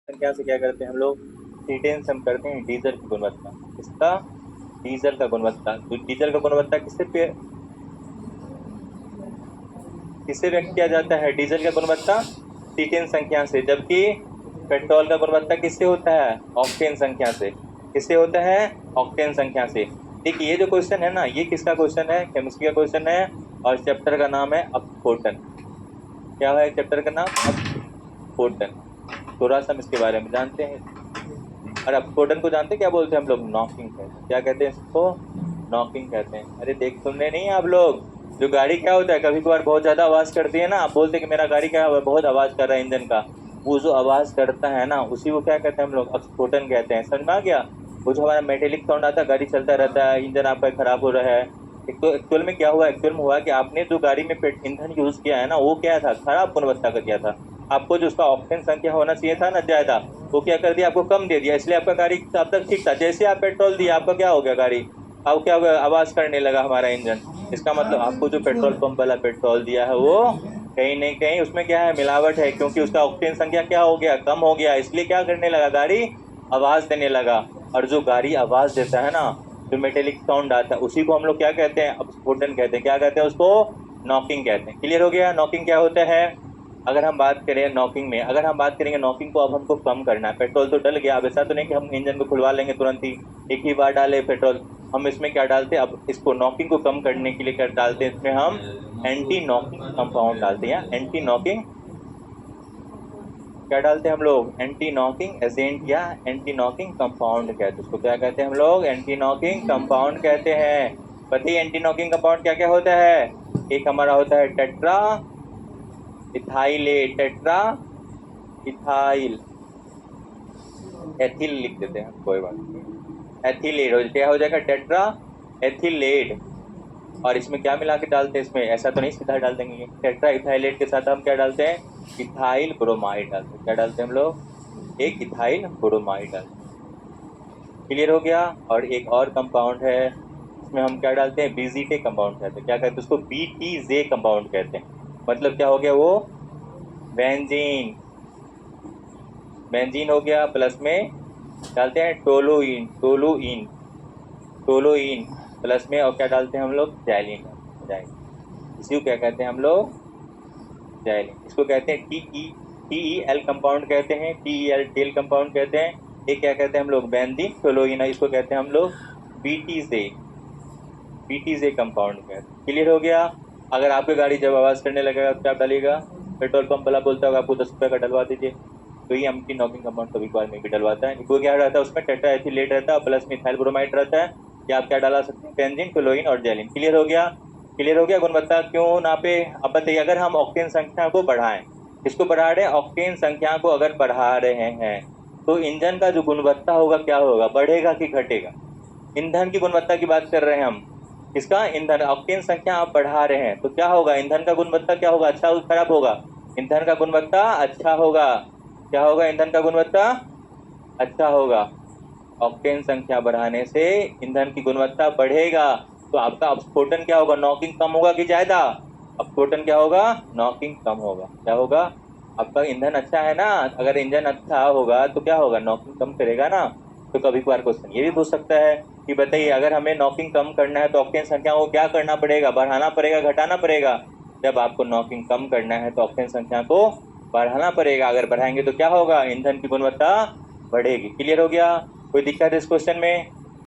संख्या से क्या करते हैं हम लोग, सीटेंस हम करते हैं डीजल की गुणवत्ता। किसका? डीजल का गुणवत्ता। तो डीजल का गुणवत्ता किससे व्यक्त किया जाता है? डीजल का गुणवत्ता सीटेन संख्या से, जबकि पेट्रोल का गुणवत्ता किससे होता है? ऑक्टेन संख्या से। किससे होता है? ऑक्टेन संख्या से। ठीक, ये जो क्वेश्चन है ना, ये किसका क्वेश्चन है? केमिस्ट्री का क्वेश्चन है, और चैप्टर का नाम है अपस्फोटन। क्या है चैप्टर का नाम? अपस्फोटन। थोड़ा सा हम इसके बारे में जानते हैं। और अपस्फोटन को जानते हैं क्या बोलते हैं हम लोग? नॉकिंग कहते हैं। क्या कहते हैं इसको? नॉकिंग कहते हैं। अरे देख, सुनने नहीं आप लोग? जो गाड़ी क्या होता है, कभी कभार बहुत ज्यादा आवाज करती है ना, आप बोलते हैं कि मेरा गाड़ी क्या है, बहुत आवाज कर रहा है इंजन का। वो जो आवाज करता है ना, उसी को क्या कहते हैं हम लोग? अपस्फोटन कहते हैं। समझ में आ गया? वो जो हमारा मेटेलिक साउंड आता है, गाड़ी चलता रहता है, इंजन आपका खराब हो रहा है। एक तो एक्चुअल में क्या हुआ? एक्चुअल में हुआ कि आपने जो गाड़ी में ईंधन यूज किया है ना, वो क्या था? खराब गुणवत्ता का किया था। आपको जो उसका ऑक्टेन संख्या होना चाहिए था ना ज्यादा, वो क्या कर दिया? आपको कम दे दिया, इसलिए आपका गाड़ी अब तक ठीक था। जैसे आप पेट्रोल दिया, आपका क्या हो गया? गाड़ी अब क्या हो गया? आवाज करने लगा हमारा इंजन। इसका मतलब आपको जो पेट्रोल पंप वाला पेट्रोल दिया है, वो कहीं नहीं कहीं उसमें क्या है? मिलावट है, क्योंकि उसका ऑक्टेन संख्या क्या हो गया? कम हो गया, इसलिए क्या करने लगा? गाड़ी आवाज देने लगा। और जो गाड़ी आवाज देता है ना, जो मेटेलिक साउंड आता है, उसी को हम लोग क्या कहते हैं? अपस्फोटन कहते हैं। क्या कहते हैं उसको? नॉकिंग कहते हैं। क्लियर हो गया? नॉकिंग क्या होता है? अगर हम बात करें नॉकिंग में, अगर हम बात करेंगे नॉकिंग को, अब हमको कम करना है। पेट्रोल तो डल गया, अब ऐसा तो नहीं कि हम इंजन को खुलवा लेंगे तुरंत ही, एक ही बार डाले पेट्रोल। हम इसमें क्या डालते हैं? अब इसको नॉकिंग को कम करने के लिए क्या डालते हैं इसमें? हम एंटी नॉकिंग कंपाउंड डालते हैं। एंटी नॉकिंग क्या डालते हैं हम लोग? एंटी नॉकिंग एजेंट या एंटी नॉकिंग कंपाउंड कहते हैं उसको। क्या कहते हैं हम लोग? एंटी नॉकिंग कंपाउंड कहते हैं। बताइए एंटी नॉकिंग कंपाउंड क्या क्या होता है? एक हमारा होता है tetra ethylate. Tetra ethyl ethyl लिख देते हैं, कोई बात नहीं। एथिलेट क्या हो जाएगा? टेट्रा एथिलेट। और इसमें क्या मिला के डालते हैं? इसमें ऐसा तो नहीं सीधा डाल देंगे। टेट्रा इथाइलेट के साथ हम क्या डालते हैं? इथाइल ब्रोमाइड डालते हैं। क्या डालते हैं हम लोग? एक इथाइल ब्रोमाइड डालते हैं। क्लियर हो गया? और एक और कंपाउंड है, इसमें हम क्या डालते हैं? बीजीटे कंपाउंड कहते हैं। क्या कहते हैं उसको? बीटीजे कंपाउंड कहते हैं। मतलब क्या हो गया वो? बेंजीन। बेंजीन हो गया, प्लस में डालते हैं टोलुइन। टोलुइन प्लस में, और क्या डालते हैं हम लोग? जैलिन। जैलिन, इसी को क्या कहते हैं हम लोग? जैलिन। इसको कहते हैं टी ई एल कंपाउंड कहते हैं। T E L TEL compound कहते हैं। ये क्या कहते हैं हम लोग? Benzene toluene. इसको कहते हैं हम लोग बीटीजे। बीटीजे कंपाउंड कहते हैं। क्लियर हो गया? अगर आपकी गाड़ी जब आवाज करने लगेगा तो क्या डालिएगा? पेट्रोल पंप वाला बोलता होगा आपको 10 रुपए का डलवा दीजिए, तो ये एंटी नॉकिंग कंपाउंड कभी कभार में भी डलवाता है। वो क्या रहता है उसमें? टेट्रा एथिलेट रहता है, प्लस में इथाइल ब्रोमाइड रहता है। या आप क्या डाला सकते हैं? बेंजीन टोलुइन और जैलिन। क्लियर हो गया? क्लियर हो गया? गुणवत्ता क्यों नापे? अब बताइए, अगर हम ऑक्टेन संख्या को बढ़ाएं, किसको बढ़ा रहे हैं? ऑक्टेन संख्या को अगर बढ़ा रहे हैं, तो इंजन का जो गुणवत्ता होगा क्या होगा? बढ़ेगा कि घटेगा? ईंधन की गुणवत्ता की बात कर रहे हैं हम। किसका? ईंधन। ऑक्टेन संख्या आप बढ़ा रहे हैं तो क्या होगा? ईंधन का गुणवत्ता क्या होगा? अच्छा होगा खराब होगा? ईंधन का गुणवत्ता अच्छा होगा। क्या होगा? ईंधन का गुणवत्ता अच्छा होगा। ऑक्टेन संख्या बढ़ाने से ईंधन की गुणवत्ता बढ़ेगा, तो आपका अपस्फोटन क्या होगा? नॉकिंग कम होगा कि ज्यादा? अपस्फोटन क्या होगा? नॉकिंग कम होगा। क्या होगा? आपका ईंधन अच्छा है ना, अगर इंजन अच्छा होगा तो क्या होगा? नॉकिंग कम करेगा ना। तो कभी कभार क्वेश्चन ये भी पूछ सकता है कि बताइए, अगर हमें नॉकिंग कम करना है तो ऑक्टेन संख्या को क्या करना पड़ेगा? बढ़ाना पड़ेगा, घटाना पड़ेगा? जब आपको नॉकिंग कम करना है तो ऑक्टेन संख्या को बढ़ाना पड़ेगा। अगर बढ़ाएंगे तो क्या होगा? ईंधन की गुणवत्ता बढ़ेगी। क्लियर हो गया? कोई दिक्कत है इस क्वेश्चन में?